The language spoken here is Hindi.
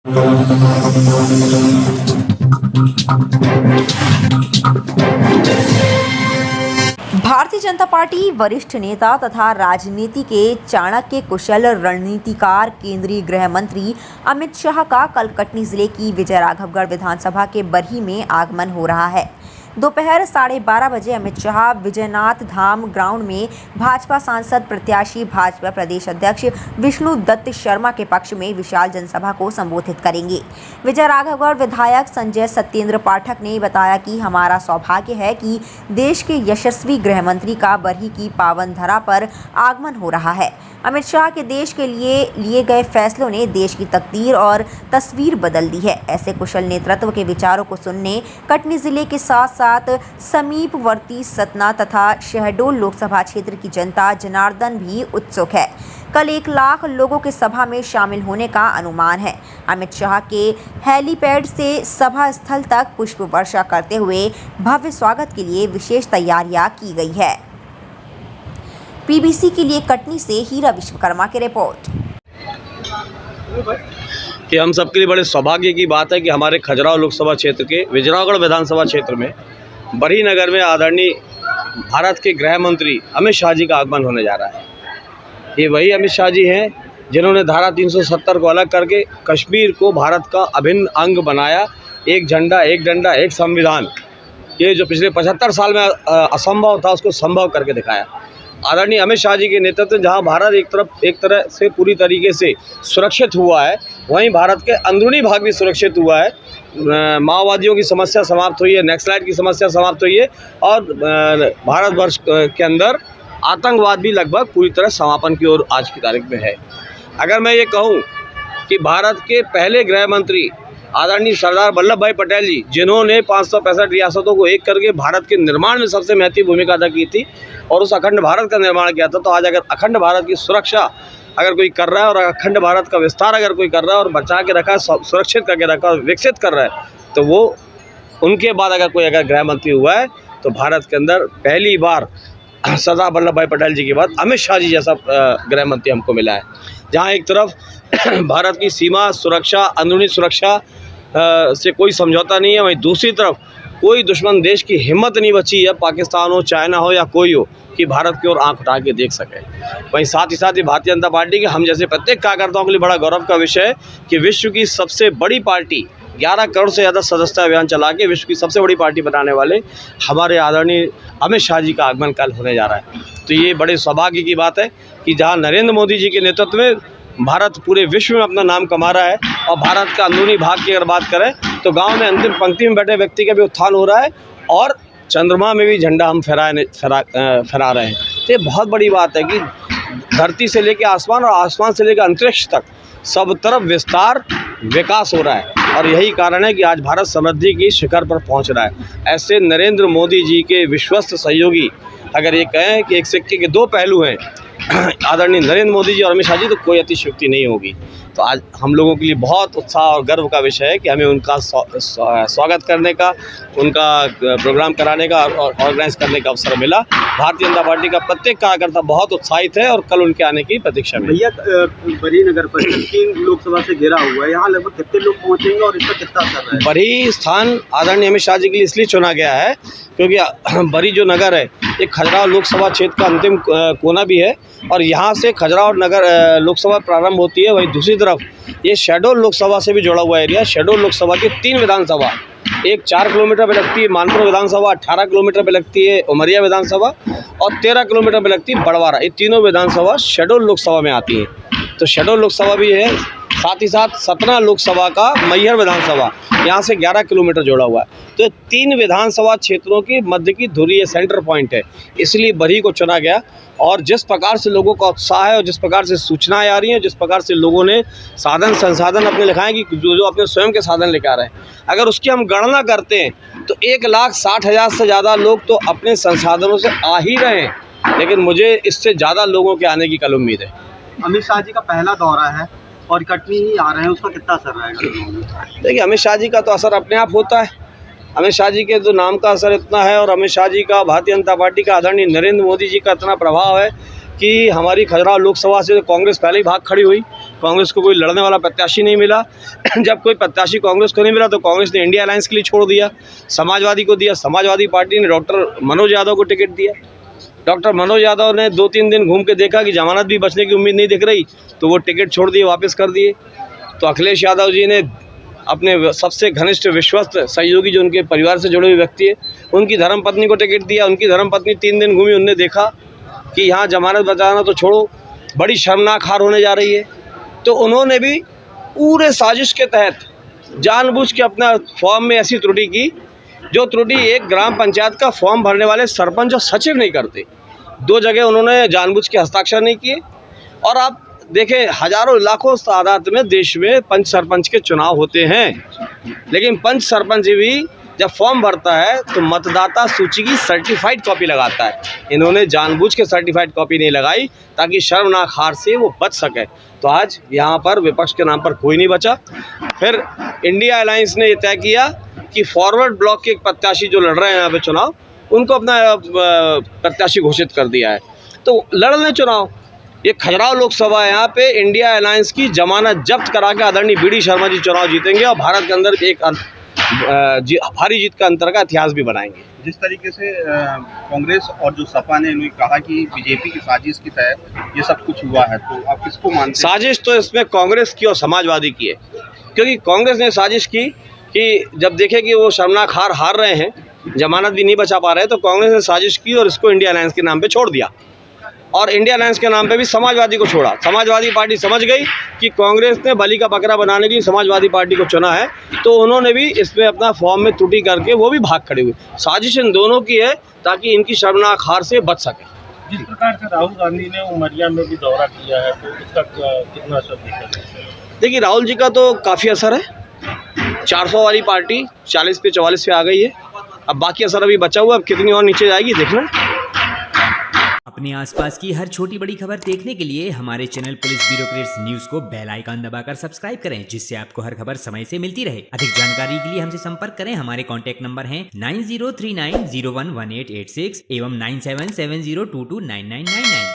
भारतीय जनता पार्टी वरिष्ठ नेता तथा राजनीति के चाणक्य कुशल रणनीतिकार केंद्रीय गृह मंत्री अमित शाह का कल कटनी जिले की विजयराघवगढ़ विधानसभा के बरही में आगमन हो रहा है। दोपहर 12:30 बजे अमित शाह विजयनाथ धाम ग्राउंड में भाजपा सांसद प्रत्याशी भाजपा प्रदेश अध्यक्ष विष्णु दत्त शर्मा के पक्ष में विशाल जनसभा को संबोधित करेंगे। विजयराघवगढ़ विधायक संजय सत्येंद्र पाठक ने बताया कि हमारा सौभाग्य है कि देश के यशस्वी गृह मंत्री का बरही की पावन धरा पर आगमन हो रहा है। अमित शाह के देश के लिए गए फैसलों ने देश की तकदीर और तस्वीर बदल दी है। ऐसे कुशल नेतृत्व के विचारों को सुनने कटनी जिले के साथ साथ समीपवर्ती सतना तथा शहडोल लोकसभा क्षेत्र की जनता जनार्दन भी उत्सुक है। कल 1 लाख लोगों के सभा में शामिल होने का अनुमान है। अमित शाह के हेलीपैड से सभा स्थल तक पुष्प वर्षा करते हुए भव्य स्वागत के लिए विशेष तैयारियां की गई है। पीबीसी के लिए कटनी से हीरा विश्वकर्मा की रिपोर्ट। कि हम सबके लिए बड़े सौभाग्य की बात है कि हमारे खजुराहो लोकसभा क्षेत्र के विजयराघवगढ़ विधानसभा क्षेत्र में बरही नगर में आदरणीय भारत के गृह मंत्री अमित शाह जी का आगमन होने जा रहा है। ये वही अमित शाह जी हैं जिन्होंने धारा 370 को अलग करके कश्मीर को भारत का अभिन्न अंग बनाया। एक झंडा, एक डंडा, एक संविधान, ये जो पिछले 75 साल में असंभव था उसको संभव करके दिखाया। आदरणीय अमित शाह जी के नेतृत्व में जहां भारत एक तरह से पूरी तरीके से सुरक्षित हुआ है, वहीं भारत के अंदरूनी भाग भी सुरक्षित हुआ है। माओवादियों की समस्या समाप्त हुई है, नक्सलाइट की समस्या समाप्त हुई है और भारतवर्ष के अंदर आतंकवाद भी लगभग पूरी तरह समापन की ओर आज की तारीख में है। अगर मैं ये कहूँ कि भारत के पहले गृह मंत्री आदरणीय सरदार वल्लभ भाई पटेल जी, जिन्होंने 565 रियासतों को एक करके भारत के निर्माण में सबसे महत्वपूर्ण भूमिका अदा की थी और उस अखंड भारत का निर्माण किया था, तो आज अगर अखंड भारत की सुरक्षा अगर कोई कर रहा है और अखंड भारत का विस्तार अगर कोई कर रहा है और बचा के रखा है, सुरक्षित करके रखा है और विकसित कर रहा है, तो वो उनके बाद अगर कोई गृह मंत्री हुआ है तो भारत के अंदर पहली बार सरदार वल्लभ भाई पटेल जी के बाद अमित शाह जी जैसा गृह मंत्री हमको मिला है। जहाँ एक तरफ भारत की सीमा सुरक्षा, अंदरूनी सुरक्षा से कोई समझौता नहीं है, वहीं दूसरी तरफ कोई दुश्मन देश की हिम्मत नहीं बची है, पाकिस्तान हो, चाइना हो या कोई हो, कि भारत की ओर आंख उठा के देख सके। वहीं साथ ही साथ ये भारतीय जनता पार्टी के हम जैसे प्रत्येक कार्यकर्ताओं के लिए बड़ा गौरव का विषय है कि विश्व की सबसे बड़ी पार्टी 11 करोड़ से ज़्यादा सदस्यता अभियान चला के विश्व की सबसे बड़ी पार्टी बनाने वाले हमारे आदरणीय अमित शाह जी का आगमन कल होने जा रहा है। तो ये बड़े सौभाग्य की बात है कि जहाँ नरेंद्र मोदी जी के नेतृत्व में भारत पूरे विश्व में अपना नाम कमा रहा है और भारत का अंदरूनी भाग की अगर बात करें तो गांव में अंतिम पंक्ति में बैठे व्यक्ति का भी उत्थान हो रहा है और चंद्रमा में भी झंडा हम फहरा रहे हैं। तो ये बहुत बड़ी बात है कि धरती से लेकर आसमान और आसमान से लेकर अंतरिक्ष तक सब तरफ विस्तार, विकास हो रहा है और यही कारण है कि आज भारत समृद्धि की शिखर पर पहुंच रहा है। ऐसे नरेंद्र मोदी जी के विश्वस्त सहयोगी अगर ये कहें कि एक सिक्के के 2 पहलू हैं, आदरणीय नरेंद्र मोदी जी और अमित शाह जी, तो कोई अतिशयोक्ति नहीं होगी। तो आज हम लोगों के लिए बहुत उत्साह और गर्व का विषय है कि हमें उनका स्वागत करने का, उनका प्रोग्राम कराने का और ऑर्गेनाइज करने का अवसर मिला। भारतीय जनता पार्टी का प्रत्येक कार्यकर्ता बहुत उत्साहित है और कल उनके आने की प्रतीक्षा में। भैया, बरही नगर परिषद 3 लोकसभा से घिरा हुआ है, यहाँ लगभग कितने लोग पहुँचेंगे और इसका कितना असर है? बरही स्थान आदरणीय अमित शाह जी के लिए इसलिए चुना गया है क्योंकि बरही जो नगर है ये खजुराहो लोकसभा क्षेत्र का अंतिम कोना भी है और यहाँ से खजुराहो नगर लोकसभा प्रारंभ होती है। वहीं दूसरी तरफ ये शहडोल लोकसभा से भी जुड़ा हुआ एरिया। शहडोल लोकसभा की 3 विधानसभा, एक 4 किलोमीटर पे लगती है मानपुर विधानसभा, 18 किलोमीटर पे लगती है उमरिया विधानसभा और 13 किलोमीटर पे लगती है बड़वारा। ये तीनों विधानसभा शहडोल लोकसभा में आती हैं। तो शहडोल लोकसभा भी है, साथ ही साथ सतना लोकसभा का मैहर विधानसभा यहाँ से 11 किलोमीटर जोड़ा हुआ है। तो 3 विधानसभा क्षेत्रों की मध्य की धुरी ये सेंटर पॉइंट है, इसलिए बरही को चुना गया। और जिस प्रकार से लोगों का उत्साह है और जिस प्रकार से सूचनाएं आ रही हैं, जिस प्रकार से लोगों ने साधन संसाधन अपने लिखाए कि जो अपने स्वयं के साधन लेकर आ रहे हैं, अगर उसकी हम गणना करते हैं तो 1,60,000 से ज़्यादा लोग तो अपने संसाधनों से आ ही रहे हैं, लेकिन मुझे इससे ज़्यादा लोगों के आने की कल उम्मीद है। अमित शाह जी का पहला दौरा है और कटनी ही आ रहे हैं, उसका कितना असर रहेगा? देखिए, अमित शाह जी का तो असर अपने आप होता है। अमित शाह जी के तो नाम का असर इतना है और अमित शाह जी का, भारतीय जनता पार्टी का, आदरणीय नरेंद्र मोदी जी का इतना प्रभाव है कि हमारी खजुराहो लोकसभा से कांग्रेस पहले ही भाग खड़ी हुई। कांग्रेस को कोई लड़ने वाला प्रत्याशी नहीं मिला। जब कोई प्रत्याशी कांग्रेस को नहीं मिला तो कांग्रेस ने इंडिया अलायंस के लिए छोड़ दिया, समाजवादी को दिया। समाजवादी पार्टी ने डॉक्टर मनोज यादव को टिकट दिया। डॉक्टर मनोज यादव ने 2-3 दिन घूम के देखा कि जमानत भी बचने की उम्मीद नहीं दिख रही, तो वो टिकट छोड़ दिए, वापस कर दिए। तो अखिलेश यादव जी ने अपने सबसे घनिष्ठ विश्वस्त सहयोगी जो उनके परिवार से जुड़े हुए व्यक्ति है, उनकी धर्मपत्नी को टिकट दिया। उनकी धर्मपत्नी 3 दिन घूमी, उनने देखा कि यहाँ जमानत बचाना तो छोड़ो, बड़ी शर्मनाक हार होने जा रही है। तो उन्होंने भी पूरे साजिश के तहत जानबूझ के अपना फॉर्म में ऐसी त्रुटि की, जो त्रुटि एक ग्राम पंचायत का फॉर्म भरने वाले सरपंच और सचिव नहीं करते। 2 जगह उन्होंने जानबूझ के हस्ताक्षर नहीं किए। और आप देखें, हजारों लाखों तादाद में देश में पंच सरपंच के चुनाव होते हैं, लेकिन पंच सरपंच भी जब फॉर्म भरता है तो मतदाता सूची की सर्टिफाइड कॉपी लगाता है। इन्होंने जानबूझ के सर्टिफाइड कॉपी नहीं लगाई ताकि शर्मनाक हार से वो बच सके। तो आज यहाँ पर विपक्ष के नाम पर कोई नहीं बचा। फिर इंडिया अलायंस ने ये तय किया कि फॉरवर्ड ब्लॉक के एक प्रत्याशी जो लड़ रहे हैं यहाँ पे चुनाव, उनको अपना प्रत्याशी घोषित कर दिया है। तो लड़ लें चुनाव। ये खजुराहो लोकसभा है, यहाँ पे इंडिया अलायंस की जमानत जब्त करा के आदरणीय बी.डी. शर्मा जी चुनाव जीतेंगे और भारत के अंदर एक भारी जीत का अंतर का इतिहास भी बनाएंगे। जिस तरीके से कांग्रेस और जो सपा ने इन्होंने कहा कि बीजेपी की साजिश के तहत ये सब कुछ हुआ है, तो आप किसको मानते हैं? साजिश तो इसमें कांग्रेस की और समाजवादी की है, क्योंकि कांग्रेस ने साजिश की कि जब देखे कि वो शर्मनाक हार रहे हैं, जमानत भी नहीं बचा पा रहे, तो कांग्रेस ने साजिश की और इसको इंडिया अलायंस के नाम पे छोड़ दिया। और इंडिया अलायंस के नाम पे भी समाजवादी को छोड़ा। समाजवादी पार्टी समझ गई कि कांग्रेस ने बलि का बकरा बनाने के लिए समाजवादी पार्टी को चुना है, तो उन्होंने भी इसमें अपना फॉर्म में त्रुटि करके वो भी भाग खड़े हुए। साजिश इन दोनों की है ताकि इनकी शर्मनाक हार से बच सके। जिस प्रकार से राहुल गांधी ने उमरिया में भी दौरा किया है, तो इसका कितना असर देखा जाए? देखिए, राहुल जी का तो काफ़ी असर है। 400 वाली पार्टी 40 पे 44 पे आ गई है। अब बाकी असर अभी बचा हुआ, अब कितनी और नीचे जाएगी देखना। अपने आसपास की हर छोटी बड़ी खबर देखने के लिए हमारे चैनल पुलिस ब्यूरोक्रेट्स न्यूज को बेल आइकन दबाकर सब्सक्राइब करें, जिससे आपको हर खबर समय से मिलती रहे। अधिक जानकारी के लिए हमसे संपर्क करें। हमारे कॉन्टैक्ट नंबर हैं 9039011886 एवं 9770229999।